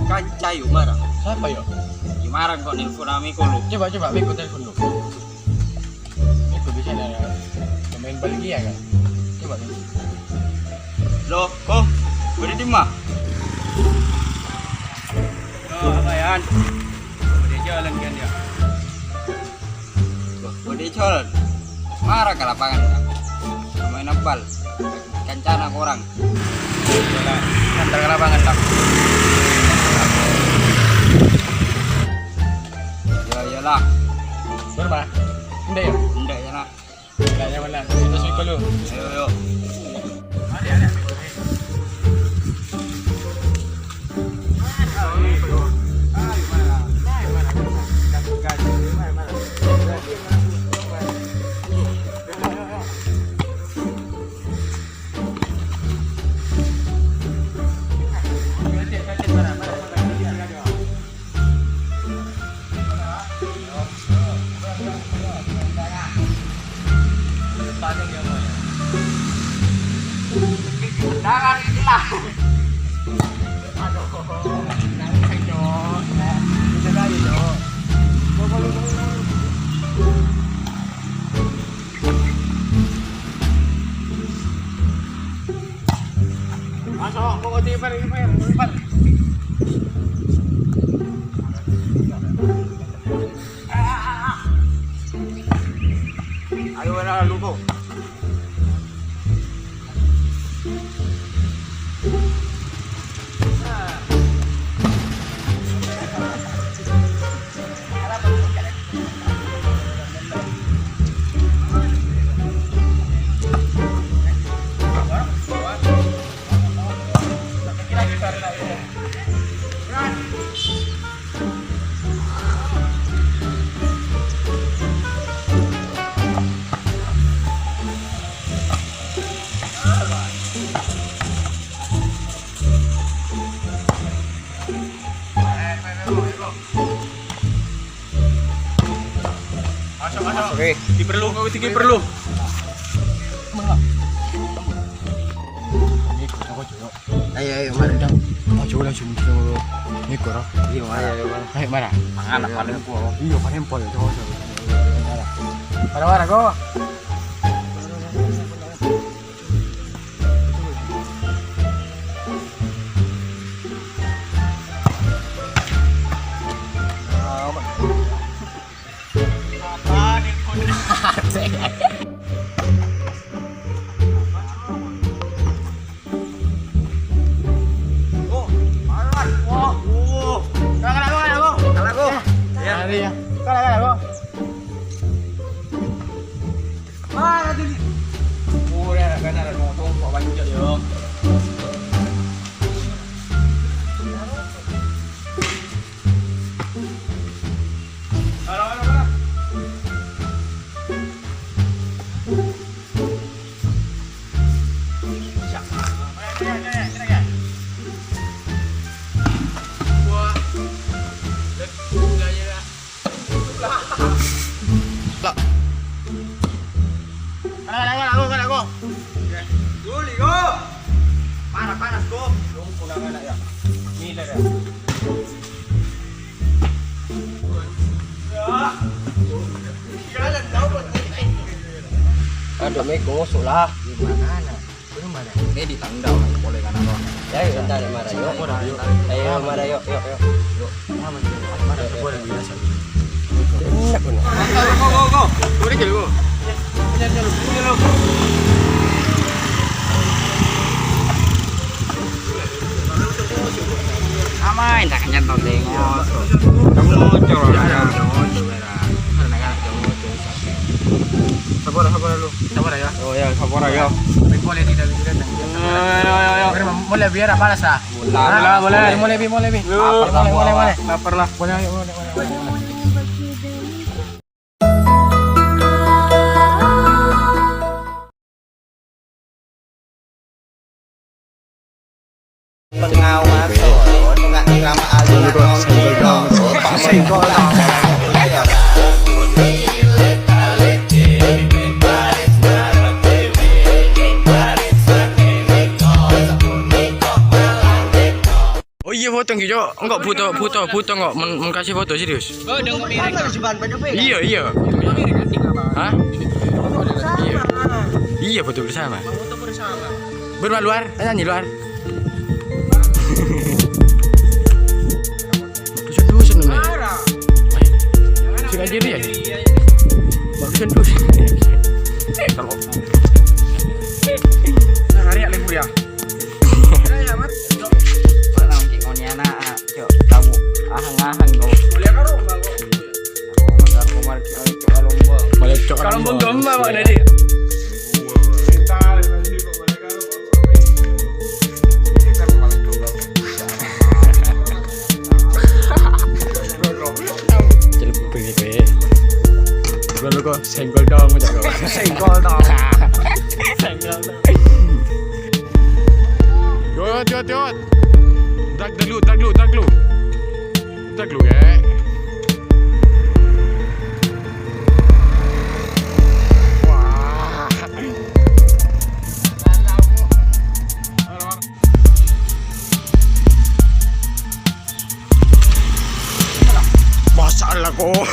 Kanca yuk marah. Siapa yuk? Gimana kok nelfon amiku lu? Coba Miko telepon lu. Miko bisa ada pemain Belgia kan? Coba Miko. Loh, kok? Udah di mah? Oh, apaan? Udah jalan kan ya? Loh, udah jalan. Marah ke lapangan ya? Main bal. Kancana orang. Jalan antar ke lapangan tak? Ya lah. Berapa? Enggak ya? Enggak ya nak. Enggak ya mana? Kita Miko lu. Ayo yuk. Ada. Jangan inilah. Masuk, mau tiper. Ayo mana lu kok? Oke, kiper lu, kau kiper lu. Mana? Miko, aku coba. Ayo mari dong. Oh, coba langsung ke Miko roh. Iya ayo. Ayo mana? Mangan apa lu kok? Iya, panen pol itu. Mana kau? Panas go. Aduh, Miko ngusuk lah. Gimana? Ini mana? Ini di tangdau boleh kan apa? Ya, bentar ya, Mara. Yuk. Ayo, Mara, yuk. Mara, boleh biasa. Enak benar. Go. Boleh jadi go. Jalan. Amain tak nyentuh tengok. Kamu cor ya. Sabar lu. Sabar ya. Oh ya, sabar. Pora yo. Boleh tidak boleh. Ayo. Boleh biar apa lah? Boleh. Boleh. Lapar lah. Boleh. Pengawas nggak drama aliran senggol Oh iya foto gitu. Enggak foto enggak kasih foto serius. Oh, udah nggak Iya. Hah? Iya. Iya foto bersama. Luar, nyanyi luar. Dusun nih. Suka diri ya? Dusun. Kalau hari ya libur ya. Orang ki oniana yo tahu ahang-ahang go. Melecok kalau menggomba mana dia? Lu kok senggol dong macam kau. Senggol dong. Yot. Drag dulu ya. Wah. Masalah kok.